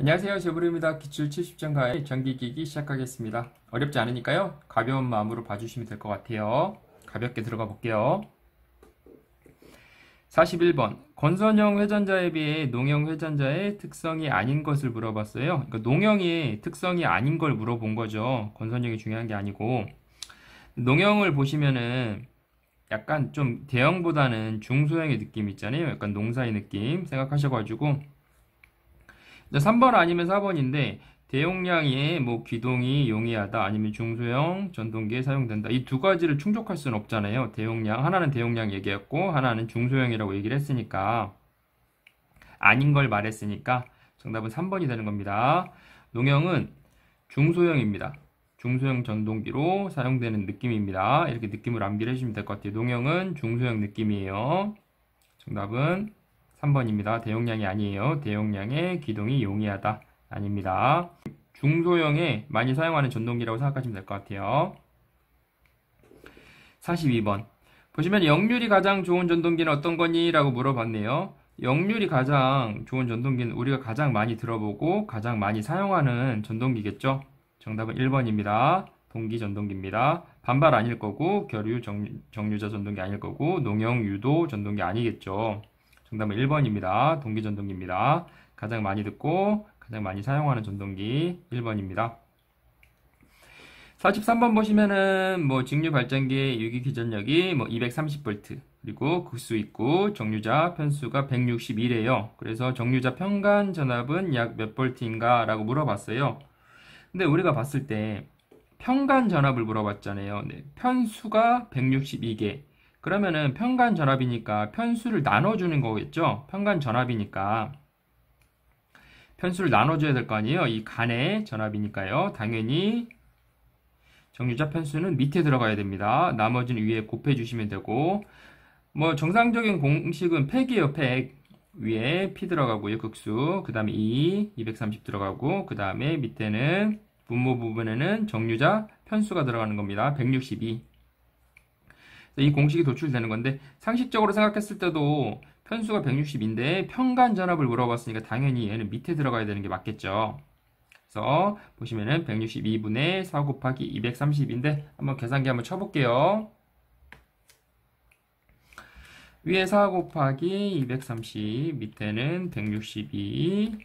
안녕하세요. 제브르입니다. 기출 70점가의 전기기기 시작하겠습니다. 어렵지 않으니까요. 가벼운 마음으로 봐주시면 될 것 같아요. 가볍게 들어가 볼게요. 41번. 건선형 회전자에 비해 농형 회전자의 특성이 아닌 것을 물어봤어요. 그러니까 농형이 특성이 아닌 걸 물어본 거죠. 건선형이 중요한 게 아니고. 농형을 보시면은 약간 좀 대형보다는 중소형의 느낌 있잖아요. 약간 농사의 느낌 생각하셔가지고 3번 아니면 4번인데 대용량의 기동이 용이하다 아니면 중소형 전동기에 사용된다. 이 두 가지를 충족할 수는 없잖아요. 대용량 하나는 대용량 얘기했고 하나는 중소형이라고 얘기를 했으니까 아닌 걸 말했으니까 정답은 3번이 되는 겁니다. 농형은 중소형입니다. 중소형 전동기로 사용되는 느낌입니다. 이렇게 느낌을 암기를 해주시면 될 것 같아요. 농형은 중소형 느낌이에요. 정답은 3번입니다. 대용량이 아니에요. 대용량의 기동이 용이하다. 아닙니다. 중소형에 많이 사용하는 전동기라고 생각하시면 될 것 같아요. 42번. 보시면 역률이 가장 좋은 전동기는 어떤 거니? 라고 물어봤네요. 역률이 가장 좋은 전동기는 우리가 가장 많이 들어보고 가장 많이 사용하는 전동기겠죠? 정답은 1번입니다. 동기 전동기입니다. 반발 아닐 거고 결유 정류자 전동기 아닐 거고 농형 유도 전동기 아니겠죠? 정답은 1번입니다. 동기 전동기입니다. 가장 많이 듣고 가장 많이 사용하는 전동기 1번입니다. 43번 보시면은 직류 발전기의 유기 기전력이 230V 그리고 극수 있고 정류자 편수가 161이에요. 그래서 정류자 평간 전압은 약 몇 볼트인가 라고 물어봤어요. 근데 우리가 봤을 때 평간 전압을 물어봤잖아요. 네, 편수가 162개. 그러면은 평간 전압이니까 편수를 나눠주는 거겠죠? 평간 전압이니까 편수를 나눠줘야 될 거 아니에요? 이 간의 전압이니까요. 당연히 정류자 편수는 밑에 들어가야 됩니다. 나머지는 위에 곱해주시면 되고 정상적인 공식은 팩이에요. 팩 위에 P 들어가고요. 극수 그 다음에 230 들어가고 그 다음에 밑에는 분모 부분에는 정류자 편수가 들어가는 겁니다. 162 이 공식이 도출되는 건데 상식적으로 생각했을 때도 편수가 160인데 평간 전압을 물어봤으니까 당연히 얘는 밑에 들어가야 되는 게 맞겠죠. 그래서 보시면은 162분의 4 곱하기 230인데 한번 계산기 한번 쳐볼게요. 위에 4 곱하기 230 밑에는 162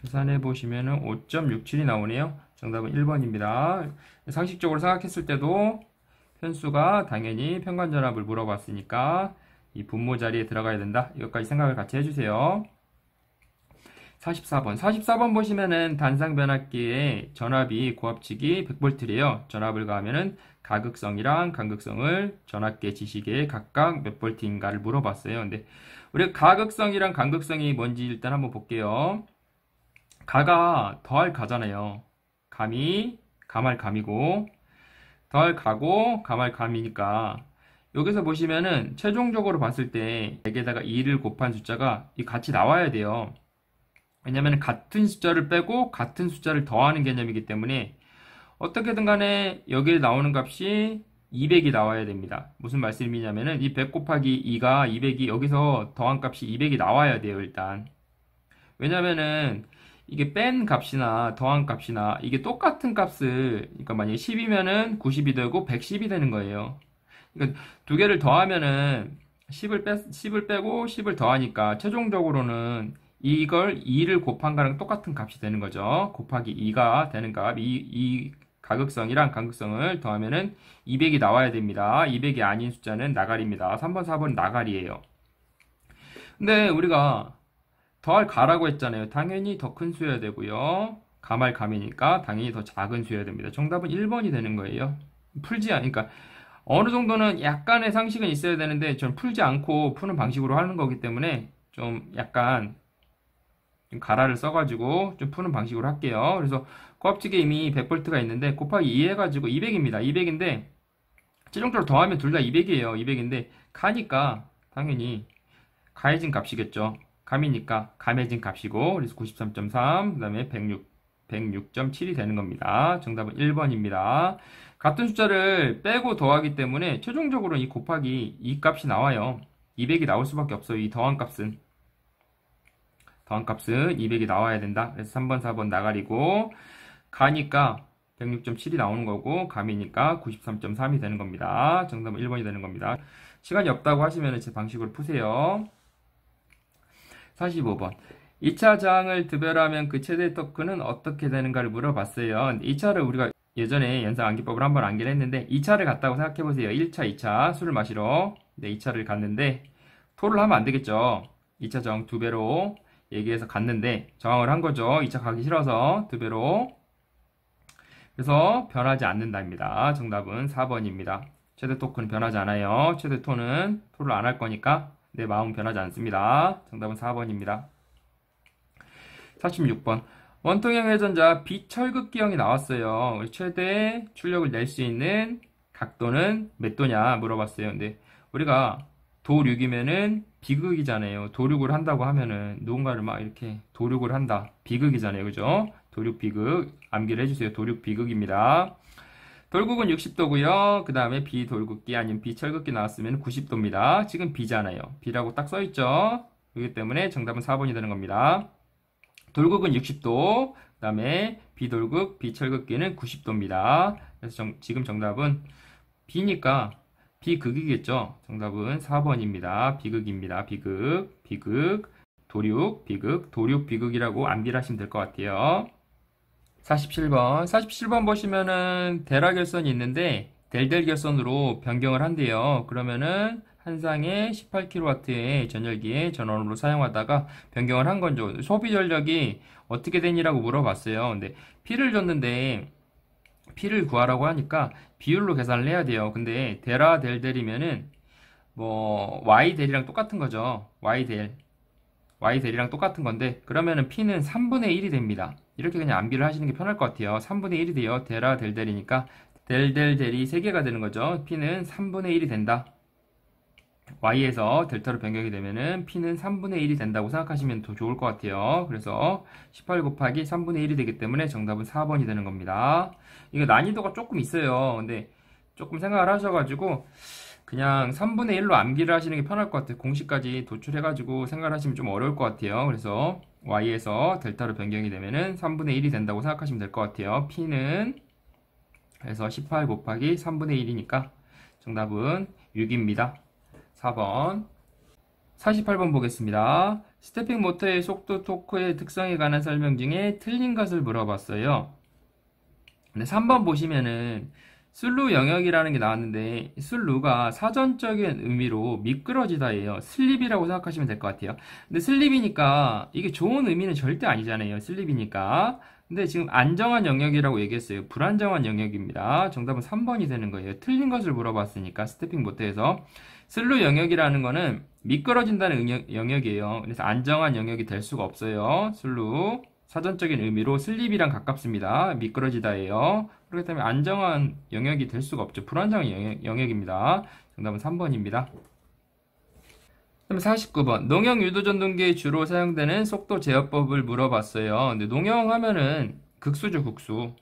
계산해 보시면은 5.67이 나오네요. 정답은 1번입니다. 상식적으로 생각했을 때도 편수가 당연히 평간전압을 물어봤으니까 이 분모 자리에 들어가야 된다. 이것까지 생각을 같이 해주세요. 44번 보시면은 단상 변압기의 전압이 고압측이 100V래요. 전압을 가하면은 가극성이랑 간극성을 전압계 지시계에 각각 몇 볼트인가를 물어봤어요. 근데 우리 가극성이랑 간극성이 뭔지 일단 한번 볼게요. 가가 더할 가잖아요. 감이 감할 감이고 더할 가고 감할 감이니까 여기서 보시면은 최종적으로 봤을 때 100에다가 2를 곱한 숫자가 같이 나와야 돼요. 왜냐면 같은 숫자를 빼고 같은 숫자를 더하는 개념이기 때문에 어떻게든 간에 여기에 나오는 값이 200이 나와야 됩니다. 무슨 말씀이냐면은 이 100 곱하기 2가 200이 여기서 더한 값이 200이 나와야 돼요. 일단 왜냐면은 이게 뺀 값이나 더한 값이나 이게 똑같은 값을 그러니까 만약에 10이면은 90이 되고 110이 되는 거예요. 그러니까 두 개를 더하면은 10을 빼고 10을 더하니까 최종적으로는 이걸 2를 곱한 거랑 똑같은 값이 되는 거죠. 곱하기 2가 되는 값. 이 가극성이랑 간극성을 더하면은 200이 나와야 됩니다. 200이 아닌 숫자는 나가리입니다. 3번, 4번 나가리예요. 근데 우리가 더할 가라고 했잖아요. 당연히 더 큰 수여야 되고요. 감할 감이니까 당연히 더 작은 수여야 됩니다. 정답은 1번이 되는 거예요. 그러니까 어느 정도는 약간의 상식은 있어야 되는데 전 풀지 않고 푸는 방식으로 하는 거기 때문에 좀 약간 좀 가라를 써가지고 좀 푸는 방식으로 할게요. 그래서 고압측에 이미 100V가 있는데 곱하기 2 해가지고 200입니다. 200인데 최종적으로 더하면 둘 다 200이에요. 200인데 가니까 당연히 가해진 값이겠죠. 감이니까 감해진 값이고 그래서 93.3 그 다음에 106.7이 되는 겁니다. 정답은 1번입니다. 같은 숫자를 빼고 더하기 때문에 최종적으로 이 곱하기 이 값이 나와요. 200이 나올 수밖에 없어요. 이 더한 값은 더한값은 200이 나와야 된다. 그래서 3번, 4번 나가리고, 가니까 106.7이 나오는 거고, 감이니까 93.3이 되는 겁니다. 정답은 1번이 되는 겁니다. 시간이 없다고 하시면 제 방식으로 푸세요. 45번. 2차 저항을 득별하면 그 최대 토크는 어떻게 되는가를 물어봤어요. 2차를 우리가 예전에 연상 암기법을 한번 암기를 했는데 2차를 갔다고 생각해보세요. 1차, 2차 술을 마시러 2차를 갔는데 토를 하면 안 되겠죠. 2차 저항 2배로 얘기해서 갔는데 저항을 한 거죠. 2차 가기 싫어서 2배로. 그래서 변하지 않는다입니다. 정답은 4번입니다. 최대 토크는 변하지 않아요. 최대 토는 토를 안 할 거니까 내 마음 변하지 않습니다. 정답은 4번입니다. 46번. 원통형 회전자 비철극기형이 나왔어요. 최대 출력을 낼 수 있는 각도는 몇 도냐 물어봤어요. 근데 우리가 도륙이면은 비극이잖아요. 도륙을 한다고 하면은 누군가를 막 이렇게 도륙을 한다. 비극이잖아요. 그죠? 도륙 비극. 암기를 해주세요. 도륙 비극입니다. 돌국은 60도고요. 그 다음에 비돌국기 아니면 비철극기 나왔으면 90도입니다. 지금 B잖아요. B라고 딱 써있죠. 그렇기 때문에 정답은 4번이 되는 겁니다. 돌국은 60도, 그 다음에 비돌국, 비철극기는 90도입니다. 그래서 지금 정답은 B니까 비극이겠죠. 정답은 4번입니다. 비극입니다. 비극, 비극, 도륙, 비극, 도륙, 비극이라고 암기를 하시면 될 것 같아요. 47번. 47번 보시면은 대라결선이 있는데 델델 결선으로 변경을 한대요. 그러면은 한 상에 18kW의 전열기에 전원으로 사용하다가 변경을 한 건죠. 소비 전력이 어떻게 되니라고 물어봤어요. 근데 P를 줬는데 P를 구하라고 하니까 비율로 계산을 해야 돼요. 근데 데라 델델이면은 뭐 Y 델이랑 똑같은 거죠. Y 델이랑 똑같은 건데 그러면은 P는 3분의 1이 됩니다. 이렇게 그냥 암기를 하시는 게 편할 것 같아요. 3분의 1이 돼요. 데라 델델이니까 델델델이 3개가 되는 거죠. P는 3분의 1이 된다. Y에서 델타로 변경이 되면은 P는 3분의 1이 된다고 생각하시면 더 좋을 것 같아요. 그래서 18 곱하기 3분의 1이 되기 때문에 정답은 4번이 되는 겁니다. 이거 난이도가 조금 있어요. 근데 조금 생각을 하셔가지고 그냥 3분의 1로 암기를 하시는 게 편할 것 같아요. 공식까지 도출해가지고 생각을 하시면 좀 어려울 것 같아요. 그래서 Y에서 델타로 변경이 되면은 3분의 1이 된다고 생각하시면 될 것 같아요. P는 그래서 18 곱하기 3분의 1이니까 정답은 6입니다. 4번. 48번 보겠습니다. 스태핑 모터의 속도 토크의 특성에 관한 설명 중에 틀린 것을 물어봤어요. 근데 3번 보시면은 슬루 영역이라는 게 나왔는데 슬루가 사전적인 의미로 미끄러지다예요. 슬립이라고 생각하시면 될 것 같아요. 근데 슬립이니까 이게 좋은 의미는 절대 아니잖아요. 슬립이니까. 근데 지금 안정한 영역이라고 얘기했어요. 불안정한 영역입니다. 정답은 3번이 되는 거예요. 틀린 것을 물어봤으니까 스태핑 모터에서 슬루 영역이라는 거는 미끄러진다는 영역이에요. 그래서 안정한 영역이 될 수가 없어요. 슬루 사전적인 의미로 슬립이랑 가깝습니다. 미끄러지다예요. 그렇기 때문에 안정한 영역이 될 수가 없죠. 불안정한 영역입니다. 정답은 3번입니다. 그다음에 49번. 농형 유도전동기에 주로 사용되는 속도 제어법을 물어봤어요. 근데 농형 하면은 극수죠, 극수.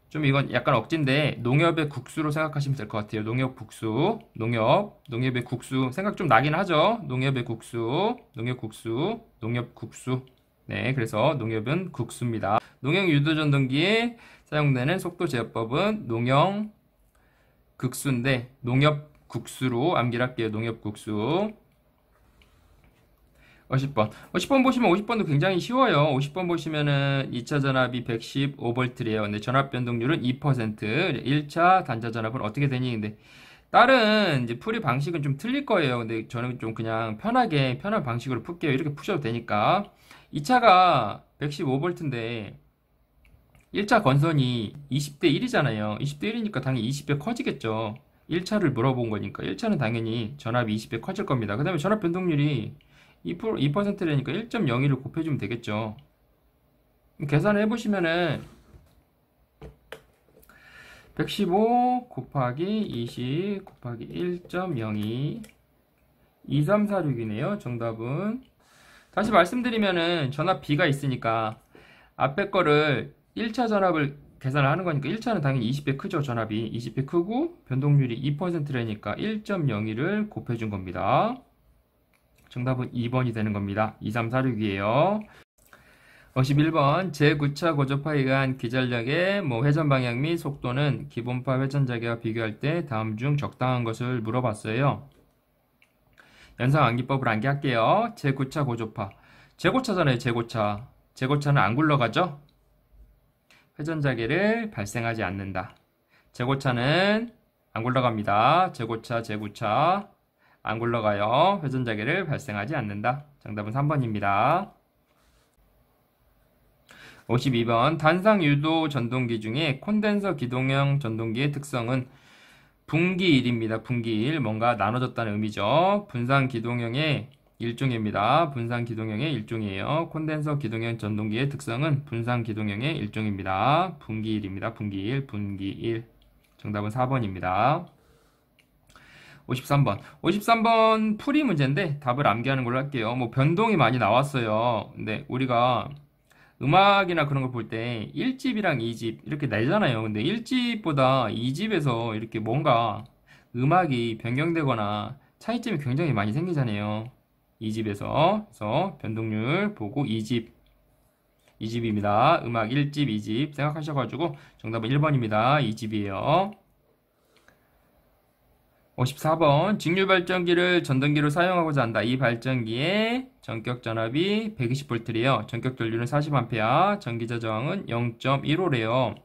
좀 이건 약간 억진데 농협의 국수로 생각하시면 될 것 같아요. 농협 국수, 농협의 국수 생각 좀 나긴 하죠. 농협의 국수, 농협 국수, 농협 국수. 네, 그래서 농협은 국수입니다. 농형 유도전동기에 사용되는 속도 제어법은 농형 극수인데 농협 국수로 암기를 할게요. 농협 국수. 50번. 50번 보시면 50번도 굉장히 쉬워요. 50번 보시면은 2차 전압이 115V래요. 근데 전압 변동률은 2%. 1차 단자 전압은 어떻게 되니? 근데 다른 이제 풀이 방식은 좀 틀릴 거예요. 근데 저는 좀 그냥 편한 방식으로 풀게요. 이렇게 푸셔도 되니까. 2차가 115V인데 1차 건선이 20대 1이잖아요. 20대 1이니까 당연히 20배 커지겠죠. 1차를 물어본 거니까 1차는 당연히 전압이 20배 커질 겁니다. 그 다음에 전압 변동률이 2%라니까 1.02를 곱해주면 되겠죠. 계산을 해보시면은 115 곱하기 20 곱하기 1.02 2346이네요. 정답은. 다시 말씀드리면은 전압 B가 있으니까 앞에 거를 1차 전압을 계산을 하는 거니까 1차는 당연히 20배 크죠. 전압이 20배 크고 변동률이 2%라니까 1.02를 곱해준 겁니다. 정답은 2번이 되는 겁니다. 2, 3, 4, 6이에요. 51번 제9차 고조파에 의한 기전력의 회전 방향 및 속도는 기본파 회전자계와 비교할 때 다음 중 적당한 것을 물어봤어요. 연상 암기법을 암기할게요. 제9차 고조파. 제고차잖아요. 제고차. 제고차는 안 굴러가죠? 회전자계를 발생하지 않는다. 제고차는 안 굴러갑니다. 제고차, 제9차 안 굴러가요. 회전자계를 발생하지 않는다. 정답은 3번입니다. 52번 단상 유도 전동기 중에 콘덴서 기동형 전동기의 특성은 분기일입니다. 분기일. 뭔가 나눠졌다는 의미죠. 분산 기동형의 일종입니다. 분산 기동형의 일종이에요. 콘덴서 기동형 전동기의 특성은 분산 기동형의 일종입니다. 분기일입니다. 분기일, 분기일. 정답은 4번입니다. 53번. 53번 풀이 문제인데 답을 암기하는 걸로 할게요. 변동이 많이 나왔어요. 근데 우리가 음악이나 그런 걸 볼 때 1집이랑 2집 이렇게 내잖아요. 근데 1집보다 2집에서 이렇게 뭔가 음악이 변경되거나 차이점이 굉장히 많이 생기잖아요. 2집에서. 그래서 변동률 보고 2집입니다. 음악 1집, 2집 생각하셔가지고 정답은 1번입니다. 2집이에요. 54번 직류발전기를 전등기로 사용하고자 한다. 이 발전기의 전격 전압이 120V래요. 전격 전류는 40A, 전기자 저항은 0.15래요.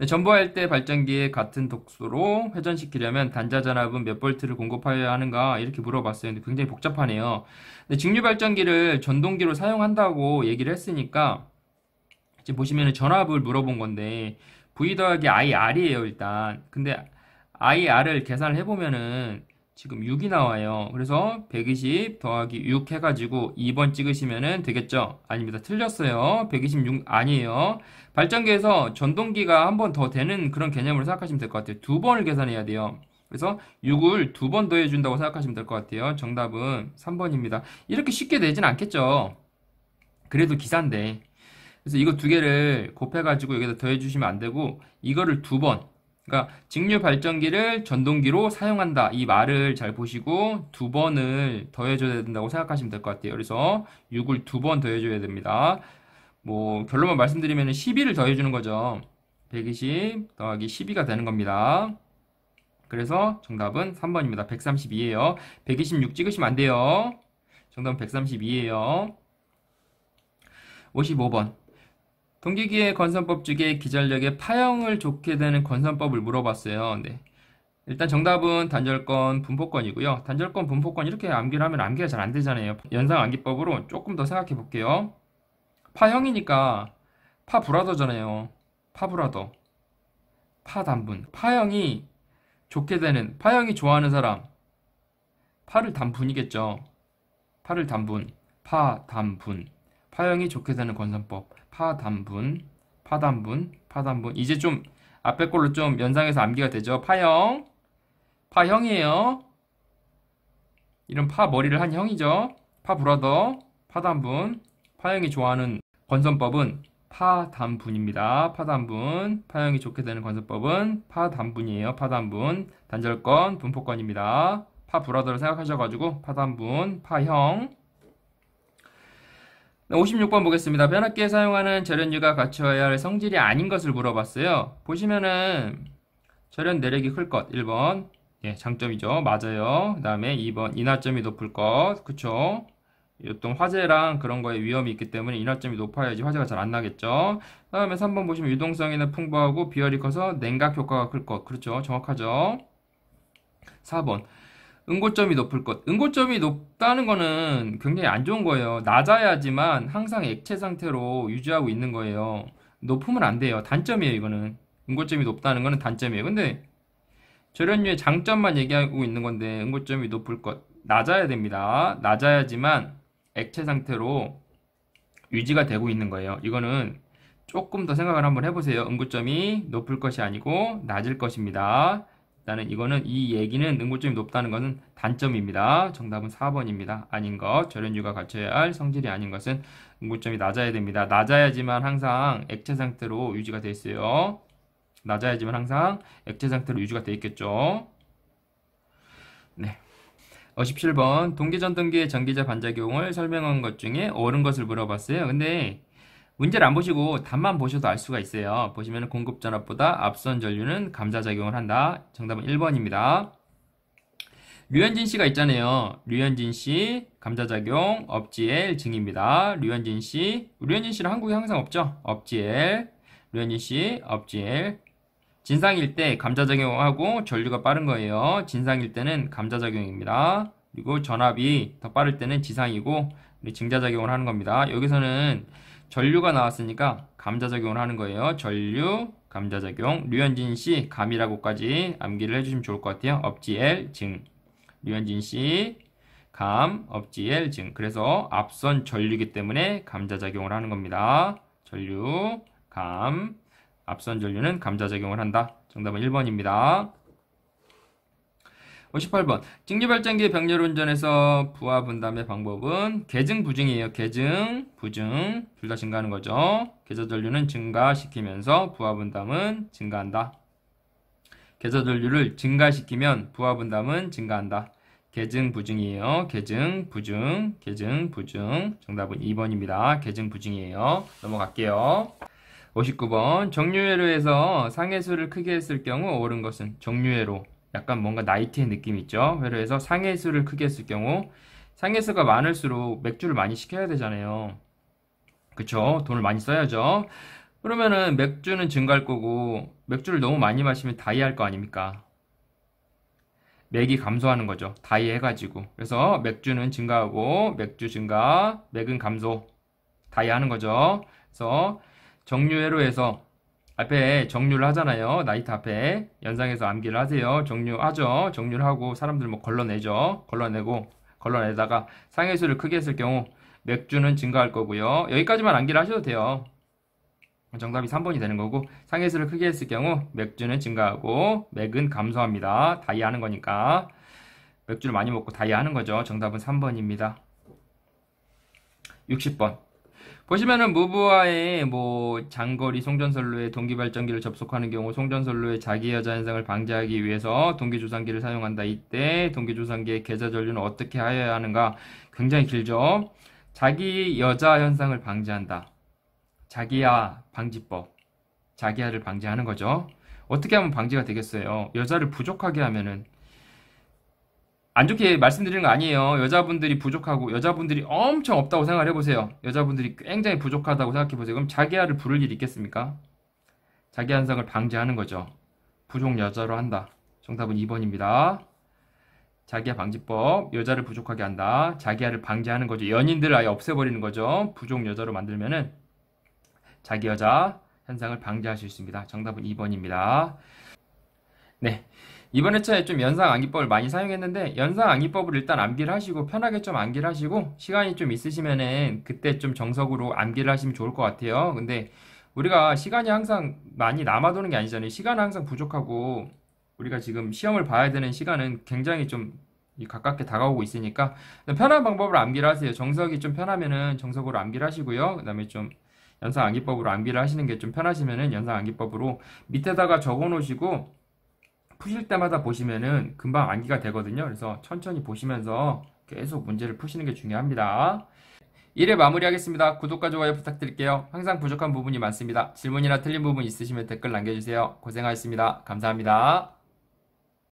전부할 때 발전기에 같은 독소로 회전시키려면 단자 전압은 몇 볼트를 공급하여야 하는가 이렇게 물어봤어요. 근데 굉장히 복잡하네요. 근데 직류발전기를 전동기로 사용한다고 얘기를 했으니까 지금 보시면 전압을 물어본 건데 V 더하기 IR이에요 일단. 근데 IR을 계산을 해보면은 지금 6이 나와요. 그래서 120 더하기 6 해가지고 2번 찍으시면은 되겠죠? 아닙니다. 틀렸어요. 126 아니에요. 발전기에서 전동기가 한 번 더 되는 그런 개념으로 생각하시면 될 것 같아요. 두 번을 계산해야 돼요. 그래서 6을 두 번 더해준다고 생각하시면 될 것 같아요. 정답은 3번입니다. 이렇게 쉽게 되진 않겠죠? 그래도 기사인데. 그래서 이거 두 개를 곱해가지고 여기다 더해주시면 안 되고 이거를 두 번. 그러니까 직류 발전기를 전동기로 사용한다. 이 말을 잘 보시고 두 번을 더해줘야 된다고 생각하시면 될 것 같아요. 그래서 6을 두 번 더해줘야 됩니다. 결론만 말씀드리면 12를 더해주는 거죠. 120 더하기 12가 되는 겁니다. 그래서 정답은 3번입니다. 132예요. 126 찍으시면 안 돼요. 정답은 132예요. 55번. 동기기의 건선법 중에 기전력의 파형을 좋게 되는 건선법을 물어봤어요. 네. 일단 정답은 단절권, 분포권이고요. 단절권, 분포권 이렇게 암기를 하면 암기가 잘 안 되잖아요. 연상 암기법으로 조금 더 생각해 볼게요. 파형이니까 파브라더잖아요. 파브라더. 파단분. 파형이 좋게 되는, 파형이 좋아하는 사람. 파를 단분이겠죠. 파를 단분. 파단분. 파형이 좋게 되는 건선법. 파단분, 파단분, 파단분. 이제 좀 앞에 걸로 좀 연상해서 암기가 되죠. 파형, 파형이에요. 이런 파 머리를 한 형이죠. 파브라더, 파단분. 파형이 좋아하는 건선법은 파단분입니다. 파단분. 파형이 좋게 되는 건선법은 파단분이에요. 파단분. 단절권, 분포권입니다. 파브라더를 생각하셔가지고 파단분, 파형. 56번 보겠습니다. 변압기에 사용하는 절연유가 갖춰야 할 성질이 아닌 것을 물어봤어요. 보시면은 절연 내력이 클 것 1번. 예, 장점이죠. 맞아요. 그 다음에 2번 인하점이 높을 것. 그쵸? 어떤 화재랑 그런 거에 위험이 있기 때문에 인하점이 높아야지 화재가 잘 안 나겠죠. 그 다음에 3번 보시면 유동성에는 풍부하고 비열이 커서 냉각 효과가 클 것. 그렇죠. 정확하죠. 4번 응고점이 높을 것. 응고점이 높다는 거는 굉장히 안 좋은 거예요. 낮아야지만 항상 액체 상태로 유지하고 있는 거예요. 높으면 안 돼요. 단점이에요, 이거는. 응고점이 높다는 거는 단점이에요. 근데 절연유의 장점만 얘기하고 있는 건데 응고점이 높을 것. 낮아야 됩니다. 낮아야지만 액체 상태로 유지가 되고 있는 거예요. 이거는 조금 더 생각을 한번 해보세요. 응고점이 높을 것이 아니고 낮을 것입니다. 일단은 이거는 이 얘기는 응고점이 높다는 것은 단점입니다. 정답은 4번입니다. 아닌 것. 절연유가 갖춰야 할 성질이 아닌 것은 응고점이 낮아야 됩니다. 낮아야지만 항상 액체 상태로 유지가 되어 있어요. 낮아야지만 항상 액체 상태로 유지가 되어 있겠죠. 네. 57번 동기전등기의 전기자 반작용을 설명한 것 중에 옳은 것을 물어봤어요. 근데 문제를 안 보시고 답만 보셔도 알 수가 있어요. 보시면 공급전압보다 앞선 전류는 감자작용을 한다. 정답은 1번입니다. 류현진 씨가 있잖아요. 류현진 씨, 감자작용, 업지엘, 증입니다. 류현진 씨, 류현진 씨는 한국에 항상 없죠? 업지엘, 류현진 씨, 업지엘. 진상일 때 감자작용하고 전류가 빠른 거예요. 진상일 때는 감자작용입니다. 그리고 전압이 더 빠를 때는 지상이고 증자작용을 하는 겁니다. 여기서는 전류가 나왔으니까 감자작용을 하는 거예요. 전류, 감자작용. 류현진 씨, 감이라고까지 암기를 해주시면 좋을 것 같아요. 업지엘, 증. 류현진 씨, 감, 업지엘, 증. 그래서 앞선 전류이기 때문에 감자작용을 하는 겁니다. 전류, 감, 앞선 전류는 감자작용을 한다. 정답은 1번입니다. 58번. 직류발전기 병렬 운전에서 부하 분담의 방법은 계증, 부증이에요. 계증, 부증. 둘 다 증가하는 거죠. 계좌전류는 증가시키면서 부하 분담은 증가한다. 계좌전류를 증가시키면 부하 분담은 증가한다. 계증, 부증이에요. 계증, 부증, 계증, 부증. 정답은 2번입니다. 계증, 부증이에요. 넘어갈게요. 59번. 정류회로에서 상해수를 크게 했을 경우 옳은 것은 정류회로. 약간 뭔가 나이트의 느낌이 있죠. 회로에서 상해수를 크게 했을 경우 상해수가 많을수록 맥주를 많이 시켜야 되잖아요. 그쵸? 돈을 많이 써야죠. 그러면은 맥주는 증가할 거고 맥주를 너무 많이 마시면 다이할 거 아닙니까? 맥이 감소하는 거죠. 다이 해가지고. 그래서 맥주는 증가하고 맥주 증가, 맥은 감소. 다이 하는 거죠. 그래서 정류회로에서 앞에 정류를 하잖아요. 나이트 앞에 연상해서 암기를 하세요. 정류하죠. 정류를 하고 사람들 뭐 걸러내죠. 걸러내다가 상해수를 크게 했을 경우 맥주는 증가할 거고요. 여기까지만 암기를 하셔도 돼요. 정답이 3번이 되는 거고 상해수를 크게 했을 경우 맥주는 증가하고 맥은 감소합니다. 다이하는 거니까 맥주를 많이 먹고 다이하는 거죠. 정답은 3번입니다. 60번. 보시면은 무부하의 장거리 송전선로에 동기발전기를 접속하는 경우 송전선로의 자기여자 현상을 방지하기 위해서 동기조산기를 사용한다. 이때 동기조산기의 계좌전류는 어떻게 하여야 하는가? 굉장히 길죠. 자기여자 현상을 방지한다. 자기야 방지법. 자기야를 방지하는 거죠. 어떻게 하면 방지가 되겠어요? 여자를 부족하게 하면은 안 좋게 말씀드리는 거 아니에요. 여자분들이 부족하고 여자분들이 엄청 없다고 생각을 해보세요. 여자분들이 굉장히 부족하다고 생각해보세요. 그럼 자기야를 부를 일이 있겠습니까? 자기 현상을 방지하는 거죠. 부족 여자로 한다. 정답은 2번입니다. 자기야 방지법. 여자를 부족하게 한다. 자기야를 방지하는 거죠. 연인들을 아예 없애버리는 거죠. 부족 여자로 만들면은 자기 여자 현상을 방지할 수 있습니다. 정답은 2번입니다. 네. 이번 회차에 좀 연상 암기법을 많이 사용했는데 연상 암기법을 일단 암기를 하시고 편하게 좀 암기를 하시고 시간이 좀 있으시면은 그때 좀 정석으로 암기를 하시면 좋을 것 같아요. 근데 우리가 시간이 항상 많이 남아도는 게 아니잖아요. 시간은 항상 부족하고 우리가 지금 시험을 봐야 되는 시간은 굉장히 좀 가깝게 다가오고 있으니까 편한 방법으로 암기를 하세요. 정석이 좀 편하면은 정석으로 암기를 하시고요. 그 다음에 좀 연상 암기법으로 암기를 하시는 게 좀 편하시면은 연상 암기법으로 밑에다가 적어 놓으시고 푸실 때마다 보시면은 금방 암기가 되거든요. 그래서 천천히 보시면서 계속 문제를 푸시는 게 중요합니다. 1회 마무리하겠습니다. 구독과 좋아요 부탁드릴게요. 항상 부족한 부분이 많습니다. 질문이나 틀린 부분 있으시면 댓글 남겨주세요. 고생하셨습니다. 감사합니다.